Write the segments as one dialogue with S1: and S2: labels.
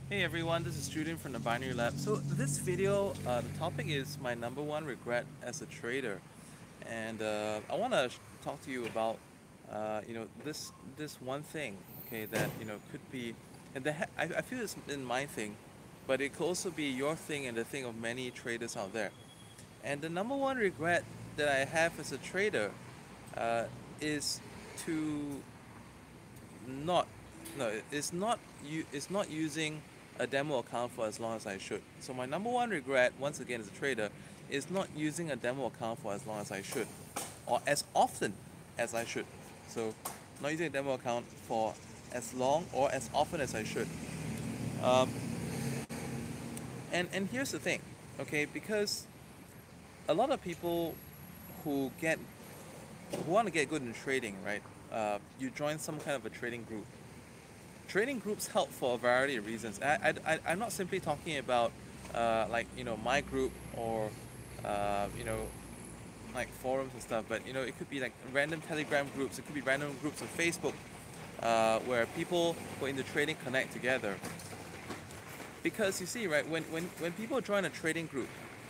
S1: Hey everyone, this is Julian from the Binary Lab. So this video, the topic is my number one regret as a trader, and I want to talk to you about, this one thing, okay, that could be, and I feel it's in my thing, but it could also be your thing and the thing of many traders out there. And the number one regret that I have as a trader, uh, is to not no it's not using a demo account for as long as I should. So my number one regret, once again, as a trader, is not using a demo account for as long as I should, or as often as I should. So not using a demo account for as long or as often as I should. um, and here's the thing, okay, because a lot of people who get who want to get good in trading, right? You join some kind of a trading group. Trading groups help for a variety of reasons. I'm not simply talking about my group or you know, like forums and stuff, but it could be like random Telegram groups. It could be random groups on Facebook, where people who are into trading connect together. Because you see, right, when people join a trading group,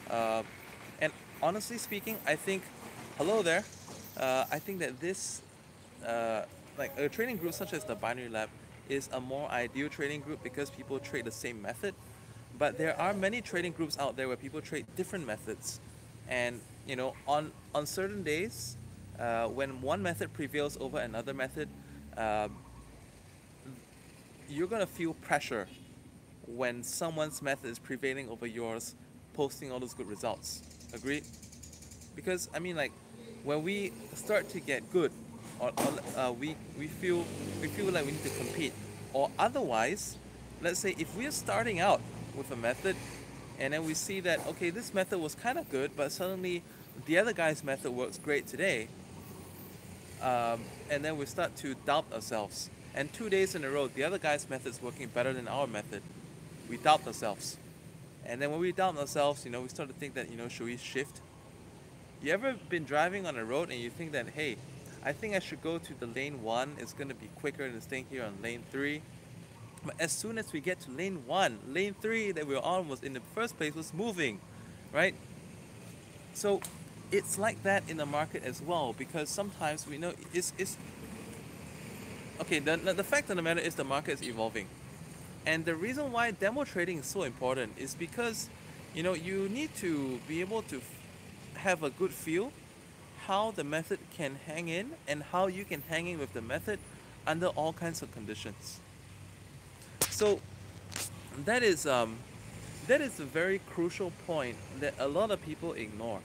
S1: uh, and honestly speaking, I think, hello there, I think that this like a trading group such as the Binary Lab is a more ideal trading group because people trade the same method. But there are many trading groups out there where people trade different methods, and on certain days, when one method prevails over another method, um, you're gonna feel pressure when someone's method is prevailing over yours, posting all those good results. Agreed? Because I mean, like, when we start to get good, or we feel like we need to compete, or otherwise, let's say if we're starting out with a method, and then we see that, okay, this method was kind of good, but suddenly the other guy's method works great today, and then we start to doubt ourselves. And 2 days in a row, the other guy's method is working better than our method. We doubt ourselves. And then when we doubt ourselves, we start to think that, should we shift? You ever been driving on a road and you think that, hey, I think I should go to the lane one, it's going to be quicker than staying here on lane three. But as soon as we get to lane one, lane three that we were on was in the first place was moving, right? So it's like that in the market as well, because sometimes we know it's okay. The fact of the matter is the market is evolving. And the reason why demo trading is so important is because, you need to be able to have a good feel how the method can hang in and how you can hang in with the method under all kinds of conditions. So that is um, that is a very crucial point that a lot of people ignore.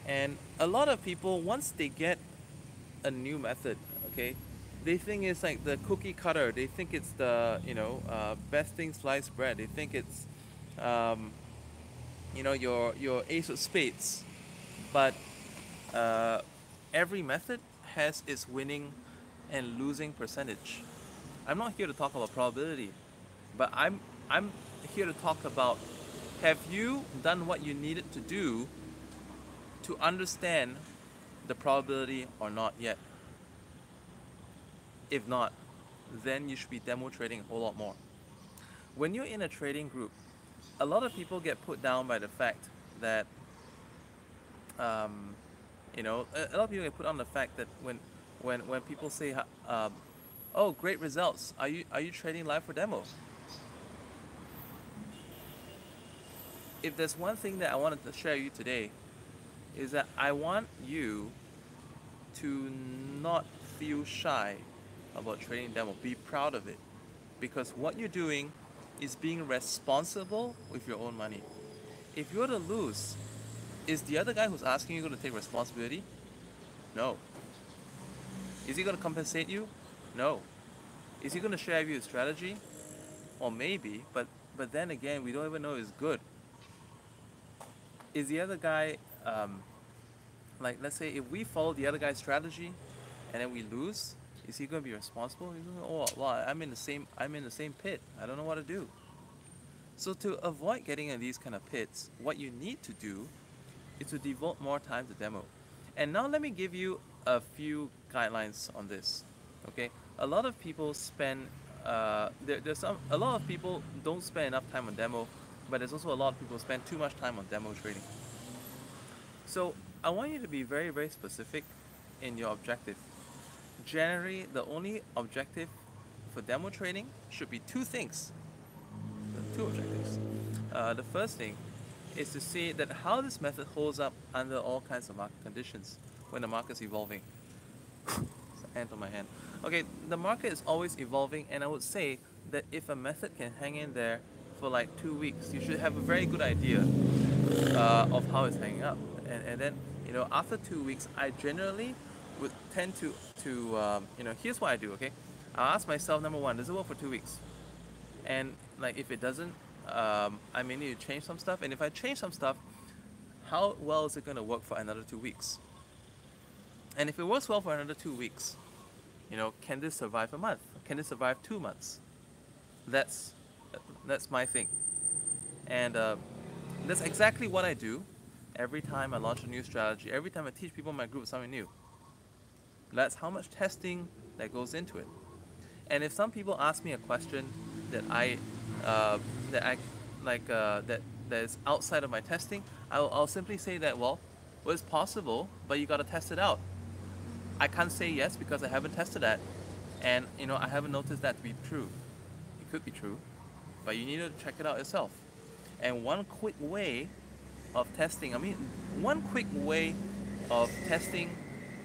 S1: And a lot of people, once they get a new method, okay, they think it's like the cookie cutter. They think it's the best thing sliced bread. They think it's um, your ace of spades. But uh, every method has its winning and losing percentage. I'm not here to talk about probability, but I'm here to talk about, have you done what you needed to do to understand the probability or not yet? If not, then you should be demo trading a whole lot more. When you're in a trading group, a lot of people get put down by the fact that um, a lot of people get put on the fact that when people say, "Oh, great results! Are you trading live for demo?" If there's one thing that I wanted to share with you today, is that I want you to not feel shy about trading demo. Be proud of it, because what you're doing is being responsible with your own money. If you're to lose, is the other guy who's asking you going to take responsibility? No. Is he going to compensate you? No. Is he going to share with you his strategy? Or maybe, but then again, we don't even know it's good. Is the other guy, like, let's say if we follow the other guy's strategy and then we lose, is he going to be responsible? He's going to, oh well, I'm in the same pit. I don't know what to do. So to avoid getting in these kind of pits, what you need to do is to devote more time to demo. And now let me give you a few guidelines on this. Okay, a lot of people spend there's a lot of people don't spend enough time on demo, but there's also a lot of people spend too much time on demo trading. So I want you to be very, very specific in your objective. Generally, the only objective for demo trading should be two things. Two objectives. The first thing is to see that how this method holds up under all kinds of market conditions when the market's evolving. Ant on my hand. Okay, the market is always evolving, and I would say that if a method can hang in there for like 2 weeks, you should have a very good idea of how it's hanging up. And then, after 2 weeks, I generally would tend to here's what I do, okay? I'll ask myself, number one, does it work for 2 weeks? And like if it doesn't, I may need to change some stuff. And if I change some stuff, how well is it going to work for another 2 weeks? And if it works well for another 2 weeks, can this survive a month? Can this survive 2 months? That's my thing. And that's exactly what I do every time I launch a new strategy, every time I teach people in my group something new. That's how much testing that goes into it. And if some people ask me a question that that is outside of my testing, I'll simply say that, well, it's possible, but you got to test it out. I can't say yes because I haven't tested that, and I haven't noticed that to be true. It could be true, but you need to check it out yourself. And one quick way of testing,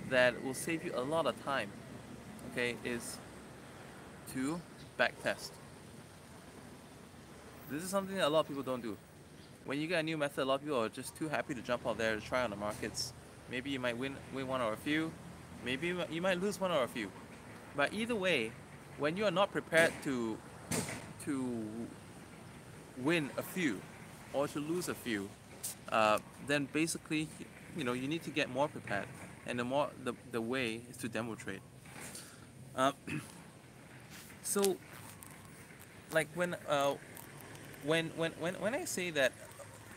S1: that will save you a lot of time, okay, is to backtest. This is something that a lot of people don't do. When you get a new method, a lot of people are just too happy to jump out there to try on the markets. Maybe you might win one or a few. Maybe you might lose one or a few. But either way, when you are not prepared to win a few or to lose a few, then basically, you need to get more prepared. And the way is to demo trade. So, like when I say that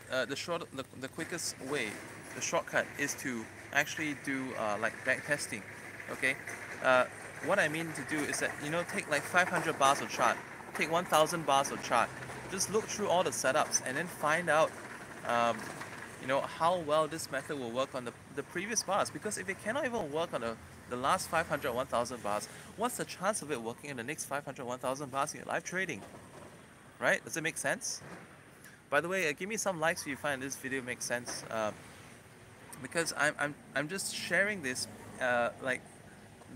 S1: the quickest way, the shortcut is to actually do like back testing, okay? What I mean to do is that take like 500 bars of chart, take 1,000 bars of chart, just look through all the setups and then find out how well this method will work on the previous bars. Because if it cannot even work on the last 500 1,000 bars, what's the chance of it working in the next 500 1,000 bars in your live trading? Right? Does it make sense? By the way, give me some likes if you find this video makes sense, because I'm just sharing this like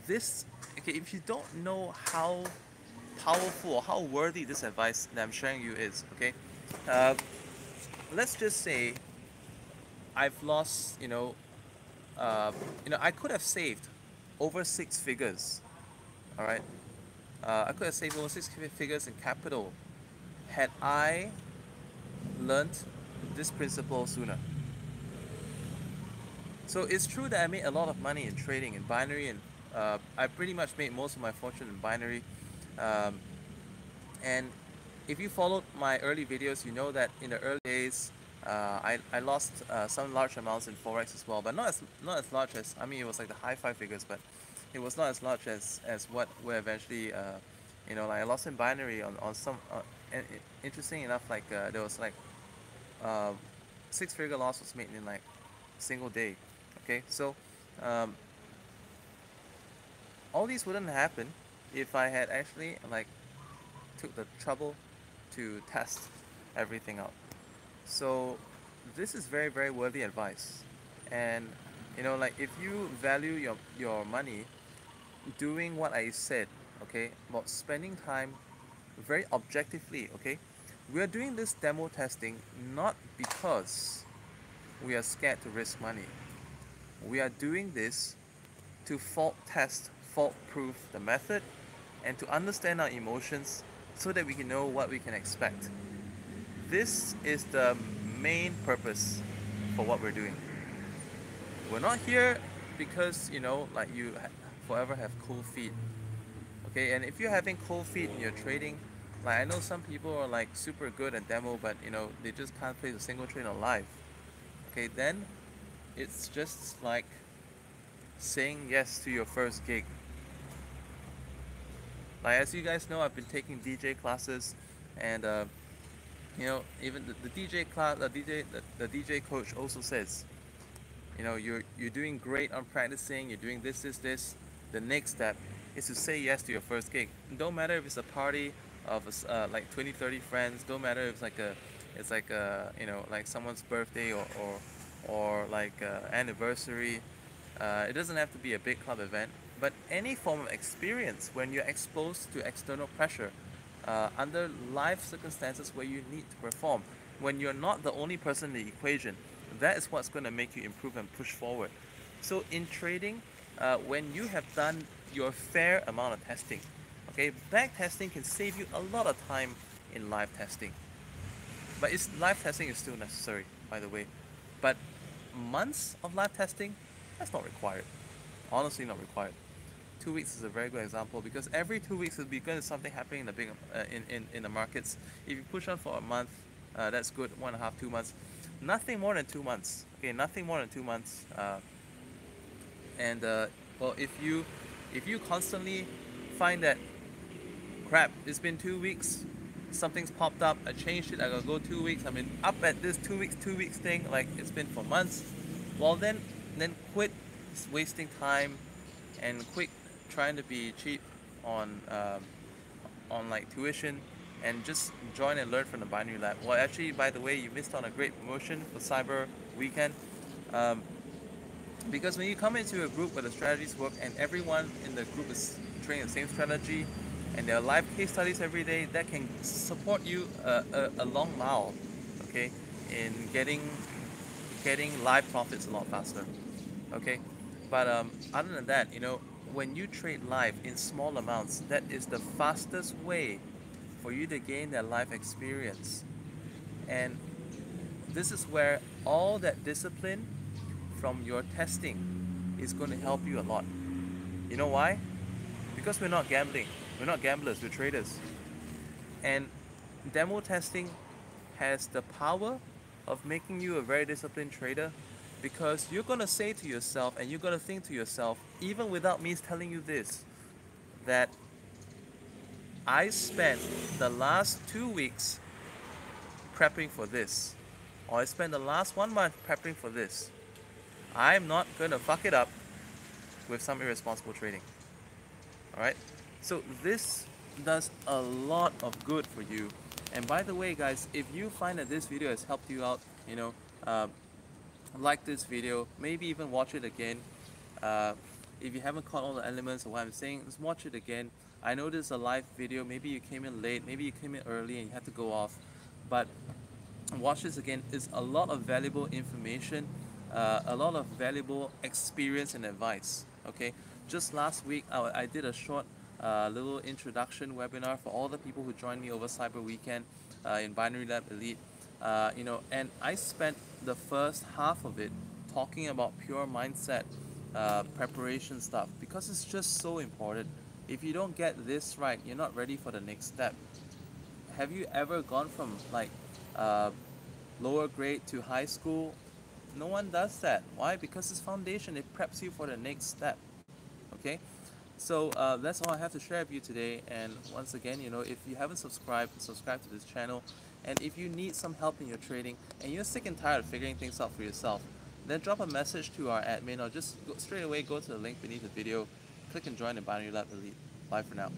S1: this. Okay, if you don't know how powerful or how worthy this advice that I'm sharing you is, okay, let's just say I've lost, I could have saved over 6 figures. All right, I could have saved over 6 figures in capital had I learned this principle sooner. So it's true that I made a lot of money in trading in binary, and I pretty much made most of my fortune in binary. And if you followed my early videos, you know that in the early days, I lost some large amounts in Forex as well, but not as large as, it was like the high 5 figures, but it was not as large as what we're eventually, like I lost in binary on some, and interesting enough, like there was like 6-figure loss was made in like a single day. Okay, so all these wouldn't happen if I had actually like took the trouble to test everything out. So this is very, very worthy advice. And like if you value your money, doing what I said, okay, about spending time very objectively, okay, we are doing this demo testing not because we are scared to risk money. We are doing this to fault test, fault proof the method, and to understand our emotions so that we can know what we can expect. This is the main purpose for what we're doing. We're not here because like you forever have cold feet. Okay, and if you're having cold feet in your trading, like I know some people are like super good at demo, but they just can't place a single trade on live. Okay, then it's just like saying yes to your first gig. Like as you guys know, I've been taking DJ classes, and you know, even the DJ class, the DJ coach also says, you know, you're doing great on practicing. You're doing this. The next step is to say yes to your first gig. Don't matter if it's a party of like 20, 30 friends. Don't matter if it's like a you know, like someone's birthday or like anniversary. It doesn't have to be a big club event, but any form of experience when you're exposed to external pressure, under life circumstances where you need to perform, when you're not the only person in the equation, that is what's going to make you improve and push forward. So in trading, when you have done your fair amount of testing, okay, back testing can save you a lot of time in live testing. But live testing is still necessary, by the way. But months of live testing, that's not required. Honestly, not required. 2 weeks is a very good example because every 2 weeks will be going to something happening in the big in the markets. If you push on for a month, that's good. 1.5, 2 months. Nothing more than 2 months. Okay, nothing more than 2 months. And well, if you constantly find that crap, it's been 2 weeks, something's popped up, I changed it, I gotta go 2 weeks, I've been up at this 2 weeks thing, like it's been for months. Well then quit wasting time and quit trying to be cheap on like tuition, and just join and learn from the Binary Lab. Well, actually, by the way, you missed on a great promotion for Cyber Weekend. Um, because when you come into a group where the strategies work and everyone in the group is training the same strategy, and there are live case studies every day, that can support you a long mile, okay, in getting live profits a lot faster, okay. But other than that, you know, when you trade live in small amounts, that is the fastest way for you to gain that live experience. And this is where all that discipline from your testing is going to help you a lot. You know why? Because we're not gambling. We're not gamblers, we're traders. And demo testing has the power of making you a very disciplined trader, because you're going to say to yourself and you're going to think to yourself, even without me telling you this, that I spent the last 2 weeks prepping for this, or I spent the last 1 month prepping for this. I'm not going to fuck it up with some irresponsible trading. Alright? So this does a lot of good for you. And by the way, guys, if you find that this video has helped you out, you know, like this video, maybe even watch it again. If you haven't caught all the elements of what I'm saying, just watch it again. I know this is a live video, maybe you came in late, maybe you came in early and you had to go off, but watch this again. It's a lot of valuable information, a lot of valuable experience and advice, okay. Just last week I did a short little introduction webinar for all the people who joined me over Cyber Weekend in Binary Lab Elite. You know, and I spent the first half of it talking about pure mindset, preparation stuff, because it's just so important. If you don't get this right, you're not ready for the next step. Have you ever gone from like lower grade to high school? No one does that. Why? Because it's foundation. It preps you for the next step. Okay, so that's all I have to share with you today. And once again, you know, if you haven't subscribe to this channel, and if you need some help in your trading and you're sick and tired of figuring things out for yourself, then drop a message to our admin, or just straight away go to the link beneath the video, click and join the Binary Lab Elite. Bye for now.